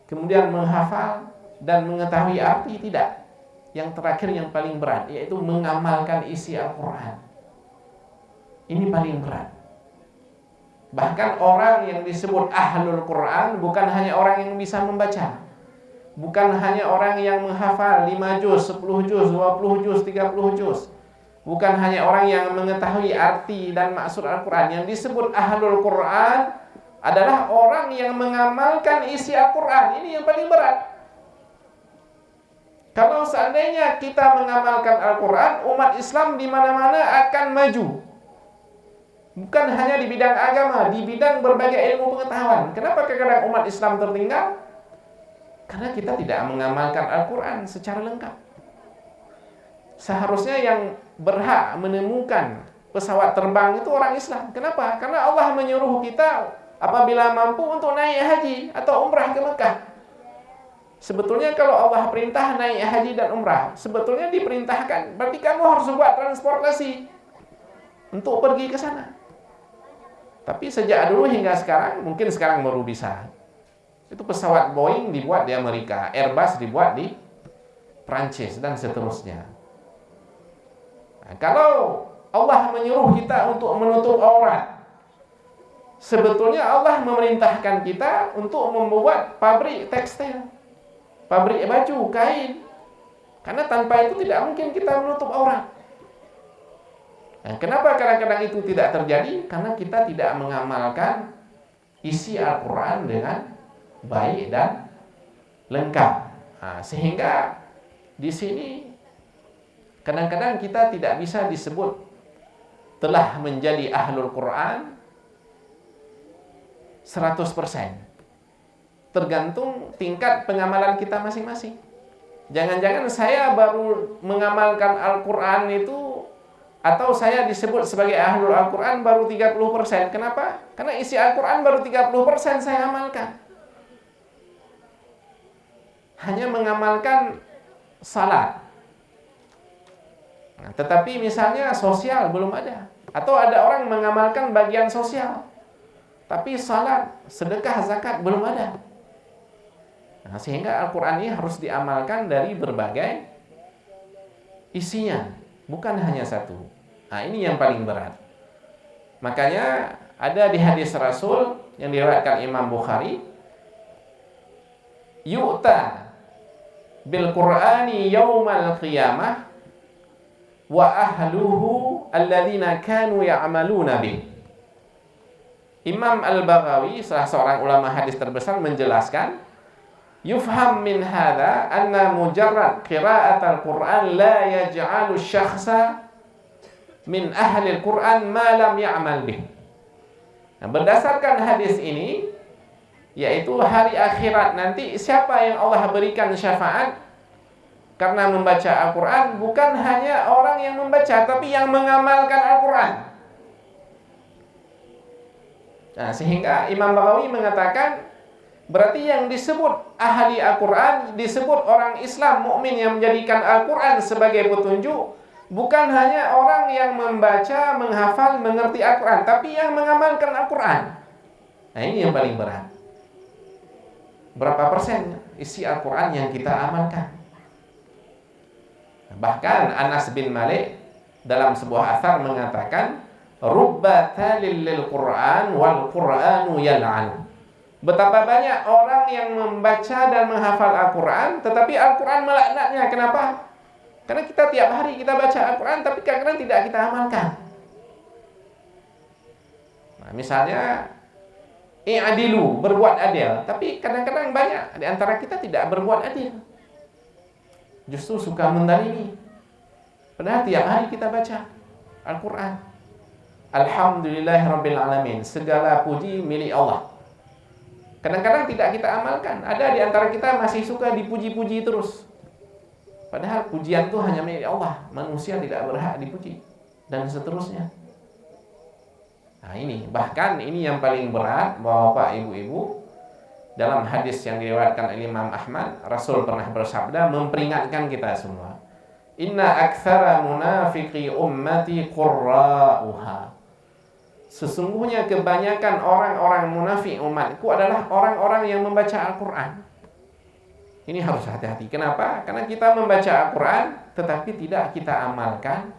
kemudian menghafal dan mengetahui arti? Tidak. Yang terakhir yang paling berat, yaitu mengamalkan isi Al-Quran. Ini paling berat. Bahkan orang yang disebut Ahlul Quran bukan hanya orang yang bisa membaca, bukan hanya orang yang menghafal 5 juz, 10 juz, 20 juz, 30 juz, bukan hanya orang yang mengetahui arti dan maksud Al-Quran. Yang disebut Ahlul Quran adalah orang yang mengamalkan isi Al-Quran. Ini yang paling berat. Kalau seandainya kita mengamalkan Al-Quran, umat Islam di mana-mana akan maju. Bukan hanya di bidang agama, di bidang berbagai ilmu pengetahuan. Kenapa kadang umat Islam tertinggal? Karena kita tidak mengamalkan Al-Quran secara lengkap. Seharusnya yang berhak menemukan pesawat terbang itu orang Islam. Kenapa? Karena Allah menyuruh kita apabila mampu untuk naik haji atau umrah ke Mekah. Sebetulnya kalau Allah perintah naik haji dan umrah, sebetulnya diperintahkan, berarti kamu harus buat transportasi untuk pergi ke sana. Tapi sejak dulu hingga sekarang, mungkin sekarang baru bisa. Itu pesawat Boeing dibuat di Amerika, Airbus dibuat di Prancis, dan seterusnya. Nah, kalau Allah menyuruh kita untuk menutup aurat, sebetulnya Allah memerintahkan kita untuk membuat pabrik tekstil, pabrik baju, kain. Karena tanpa itu tidak mungkin kita menutup aurat. Nah, kenapa kadang-kadang itu tidak terjadi? Karena kita tidak mengamalkan isi Al-Quran dengan baik dan lengkap. Nah, sehingga di sini kadang-kadang kita tidak bisa disebut telah menjadi ahlul Quran 100%. Tergantung tingkat pengamalan kita masing-masing. Jangan-jangan saya baru mengamalkan Al-Quran itu, atau saya disebut sebagai ahlul Al-Quran baru 30%. Kenapa? Karena isi Al-Quran baru 30% saya amalkan. Hanya mengamalkan salat. Nah, tetapi misalnya sosial belum ada. Atau ada orang mengamalkan bagian sosial, tapi salat, sedekah, zakat belum ada. Nah, sehingga Al-Quran ini harus diamalkan dari berbagai isinya, bukan hanya satu. Nah, ini yang paling berat. Makanya ada di hadis Rasul yang diriwayatkan Imam Bukhari, yu'ta bil Qur'ani yaumal qiyamah wa ahluhu alladzina kanu ya'maluna bih. Imam Al-Baghawi, salah seorang ulama hadis terbesar, menjelaskan, yufham min hadza anna mujarrad qira'at al-Qur'an la yaj'alu syakhsa min ahli al-Qur'an ma lam ya'mal bih. Nah, berdasarkan hadis ini, yaitu hari akhirat nanti siapa yang Allah berikan syafaat karena membaca Al-Quran, bukan hanya orang yang membaca, tapi yang mengamalkan Al-Quran. Nah, sehingga Imam Baghawi mengatakan, berarti yang disebut ahli Al-Quran, disebut orang Islam mukmin yang menjadikan Al-Quran sebagai petunjuk, bukan hanya orang yang membaca, menghafal, mengerti Al-Quran, tapi yang mengamalkan Al-Quran. Nah, ini yang paling berat. Berapa persen isi Al-Quran yang kita amalkan? Bahkan Anas bin Malik dalam sebuah athar mengatakan, rubba talil lil Qur'an wal Qur'anu yal'anu. Betapa banyak orang yang membaca dan menghafal Al-Quran, tetapi Al-Quran melaknatnya. Kenapa? Karena kita tiap hari kita baca Al-Quran, tapi kadang-kadang tidak kita amalkan. Nah, misalnya i'adilu, berbuat adil, tapi kadang-kadang banyak di antara kita tidak berbuat adil, justru suka mendalimi. Padahal tiap hari kita baca Al-Quran. Alhamdulillahirabbil alamin, segala puji milik Allah. Kadang-kadang tidak kita amalkan. Ada di antara kita masih suka dipuji-puji terus, padahal pujian itu hanya milik Allah, manusia tidak berhak dipuji, dan seterusnya. Nah, ini bahkan ini yang paling berat, Bapak Ibu-ibu. Dalam hadis yang diriwayatkan oleh Imam Ahmad, Rasul pernah bersabda memperingatkan kita semua, inna aktsara munafiqi ummati qurra'uha. Sesungguhnya kebanyakan orang-orang munafik umatku adalah orang-orang yang membaca Al-Quran. Ini harus hati-hati. Kenapa? Karena kita membaca Al-Quran, tetapi tidak kita amalkan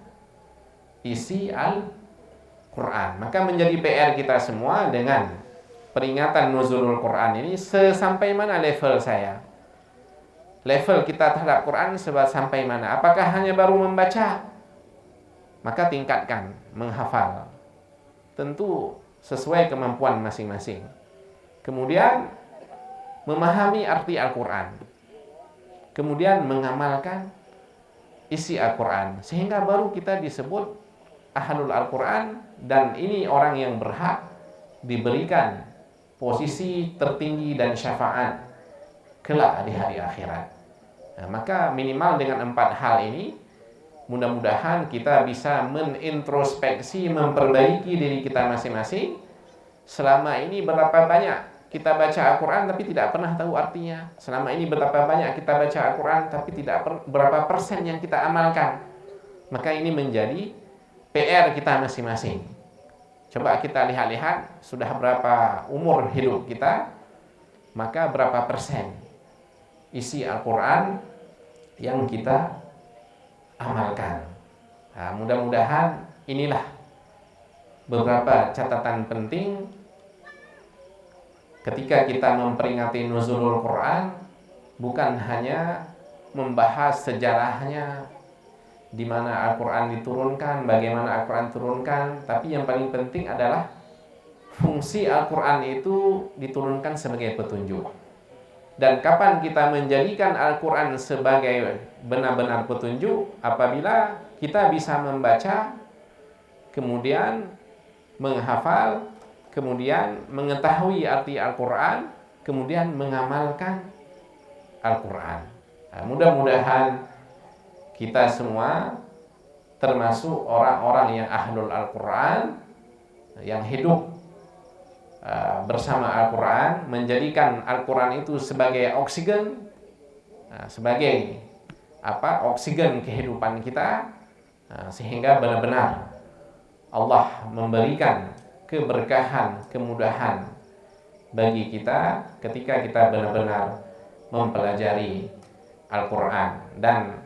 isi Al-Quran. Maka menjadi PR kita semua dengan peringatan nuzulul Quran ini, sampai mana level saya? Level kita terhadap Quran sampai mana? Apakah hanya baru membaca? Maka tingkatkan menghafal. Tentu sesuai kemampuan masing-masing. Kemudian memahami arti Al-Quran. Kemudian mengamalkan isi Al-Quran. Sehingga baru kita disebut ahlul Al-Quran, dan ini orang yang berhak diberikan posisi tertinggi dan syafaat kelak di hari akhirat. Nah, maka minimal dengan 4 hal ini mudah-mudahan kita bisa menintrospeksi, memperbaiki diri kita masing-masing. Selama ini berapa banyak kita baca Al-Quran tapi tidak pernah tahu artinya. Selama ini berapa banyak kita baca Al-Quran tapi tidak berapa persen yang kita amalkan. Maka ini menjadi PR kita masing-masing. Coba kita lihat-lihat sudah berapa umur hidup kita, maka berapa persen isi Al-Quran yang kita amalkan. Nah, mudah-mudahan inilah beberapa catatan penting ketika kita memperingati nuzulul Quran, bukan hanya membahas sejarahnya, di mana Al-Quran diturunkan, bagaimana Al-Quran diturunkan, tapi yang paling penting adalah fungsi Al-Quran itu diturunkan sebagai petunjuk. Dan kapan kita menjadikan Al-Quran sebagai benar-benar petunjuk? Apabila kita bisa membaca, kemudian menghafal, kemudian mengetahui arti Al-Quran, kemudian mengamalkan Al-Quran. Nah, mudah-mudahan kita semua termasuk orang-orang yang ahlul Al-Quran, yang hidup bersama Al-Quran, menjadikan Al-Quran itu sebagai oksigen, sebagai oksigen kehidupan kita, sehingga benar-benar Allah memberikan keberkahan, kemudahan bagi kita ketika kita benar-benar mempelajari Al-Quran. Dan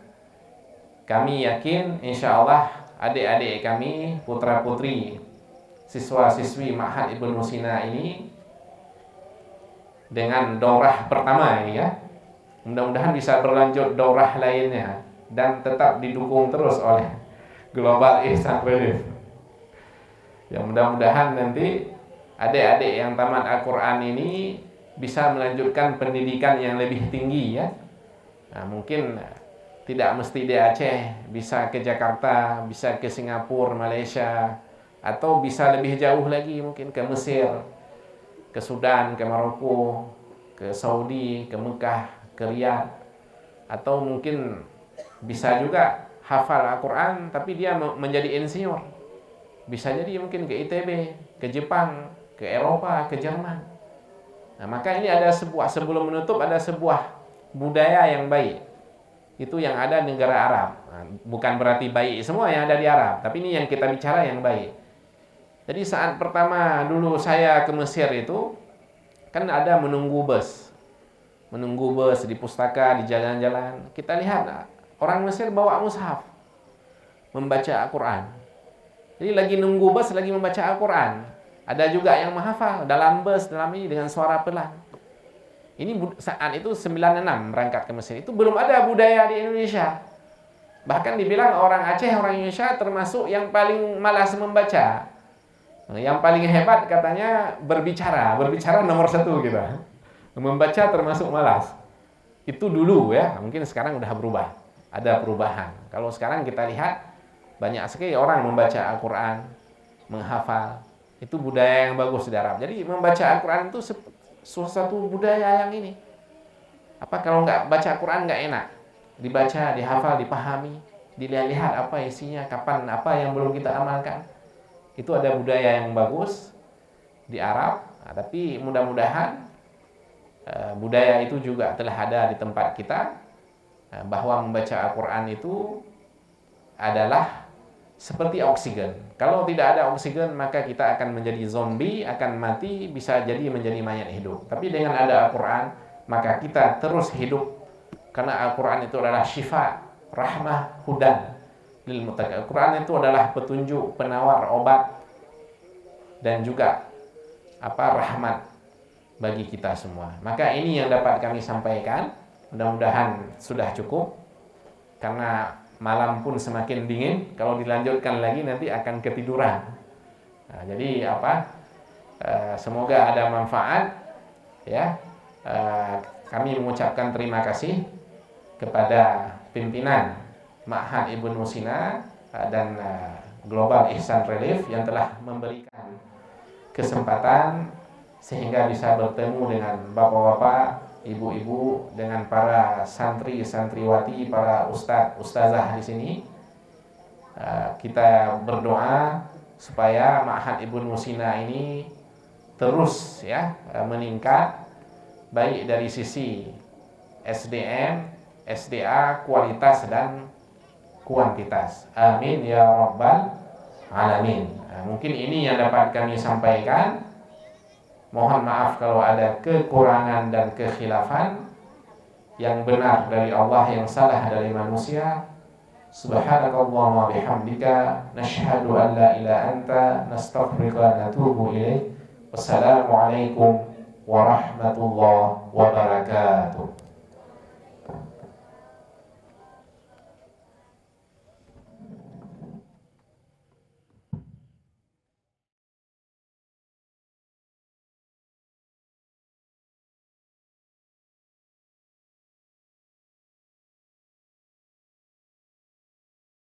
kami yakin insya Allah adik-adik kami, putra-putri, siswa-siswi Ma'had Ibnu Sina ini dengan daurah pertama ini ya, mudah-mudahan bisa berlanjut daurah lainnya dan tetap didukung terus oleh Global Ihsan Relief. Ya, mudah-mudahan nanti adik-adik yang tamat Al-Quran ini bisa melanjutkan pendidikan yang lebih tinggi ya. Nah, mungkin tidak mesti di Aceh, bisa ke Jakarta, bisa ke Singapura, Malaysia, atau bisa lebih jauh lagi mungkin ke Mesir, ke Sudan, ke Maroko, ke Saudi, ke Mekah, ke Riyadh, atau mungkin bisa juga hafal Al-Quran tapi dia menjadi insinyur. Bisa jadi mungkin ke ITB, ke Jepang, ke Eropa, ke Jerman. Nah, maka ini ada sebelum menutup ada sebuah budaya yang baik. Itu yang ada di negara Arab. Nah, bukan berarti baik semua yang ada di Arab, tapi ini yang kita bicara yang baik. Jadi saat pertama dulu saya ke Mesir itu kan ada menunggu bus di pustaka, di jalan-jalan. Kita lihat orang Mesir bawa mushaf, membaca Al-Quran. Jadi lagi nunggu bus, lagi membaca Al-Quran. Ada juga yang menghafal dalam bus, dalam ini dengan suara pelan. Ini saat itu 96 berangkat ke Mesir. Itu belum ada budaya di Indonesia. Bahkan dibilang orang Aceh, orang Indonesia termasuk yang paling malas membaca. Yang paling hebat katanya berbicara nomor 1 kita. Membaca termasuk malas. Itu dulu ya, mungkin sekarang udah berubah. Ada perubahan. Kalau sekarang kita lihat banyak sekali orang membaca Al-Quran, menghafal. Itu budaya yang bagus di Arab. Jadi membaca Al-Quran itu suatu budaya yang ini. Apa kalau nggak baca Quran nggak enak? Dibaca, dihafal, dipahami, dilihat-lihat apa isinya, kapan, apa yang belum kita amalkan. Itu ada budaya yang bagus di Arab. Nah, tapi mudah-mudahan budaya itu juga telah ada di tempat kita, bahwa membaca Al-Quran itu adalah seperti oksigen. Kalau tidak ada oksigen, maka kita akan menjadi zombie, akan mati, bisa jadi menjadi mayat hidup. Tapi dengan ada Al-Quran, maka kita terus hidup. Karena Al-Quran itu adalah syifa, rahmah, hudan lil muttaqin. Al-Quran itu adalah petunjuk, penawar, obat, dan juga rahmat bagi kita semua. Maka ini yang dapat kami sampaikan. Mudah-mudahan sudah cukup. Karena malam pun semakin dingin, kalau dilanjutkan lagi nanti akan ketiduran. Nah, jadi semoga ada manfaat ya. Kami mengucapkan terima kasih kepada pimpinan Ma'had Ibnu Sina dan Global Ihsan Relief yang telah memberikan kesempatan sehingga bisa bertemu dengan bapak-bapak ibu-ibu dengan para santri-santriwati, para ustazah di sini. Kita berdoa supaya Ma'had Ibnu Sina ini terus ya meningkat, baik dari sisi SDM, SDA, kualitas dan kuantitas. Amin ya rabbal alamin. Mungkin ini yang dapat kami sampaikan. Mohon maaf kalau ada kekurangan dan kekhilafan. Yang benar dari Allah, yang salah dari manusia. Subhanakallahumma bihamdika nashhadu an la ilaha anta nastaghfiruka wa natubu ilaik. Wassalamualaikum warahmatullahi wabarakatuh.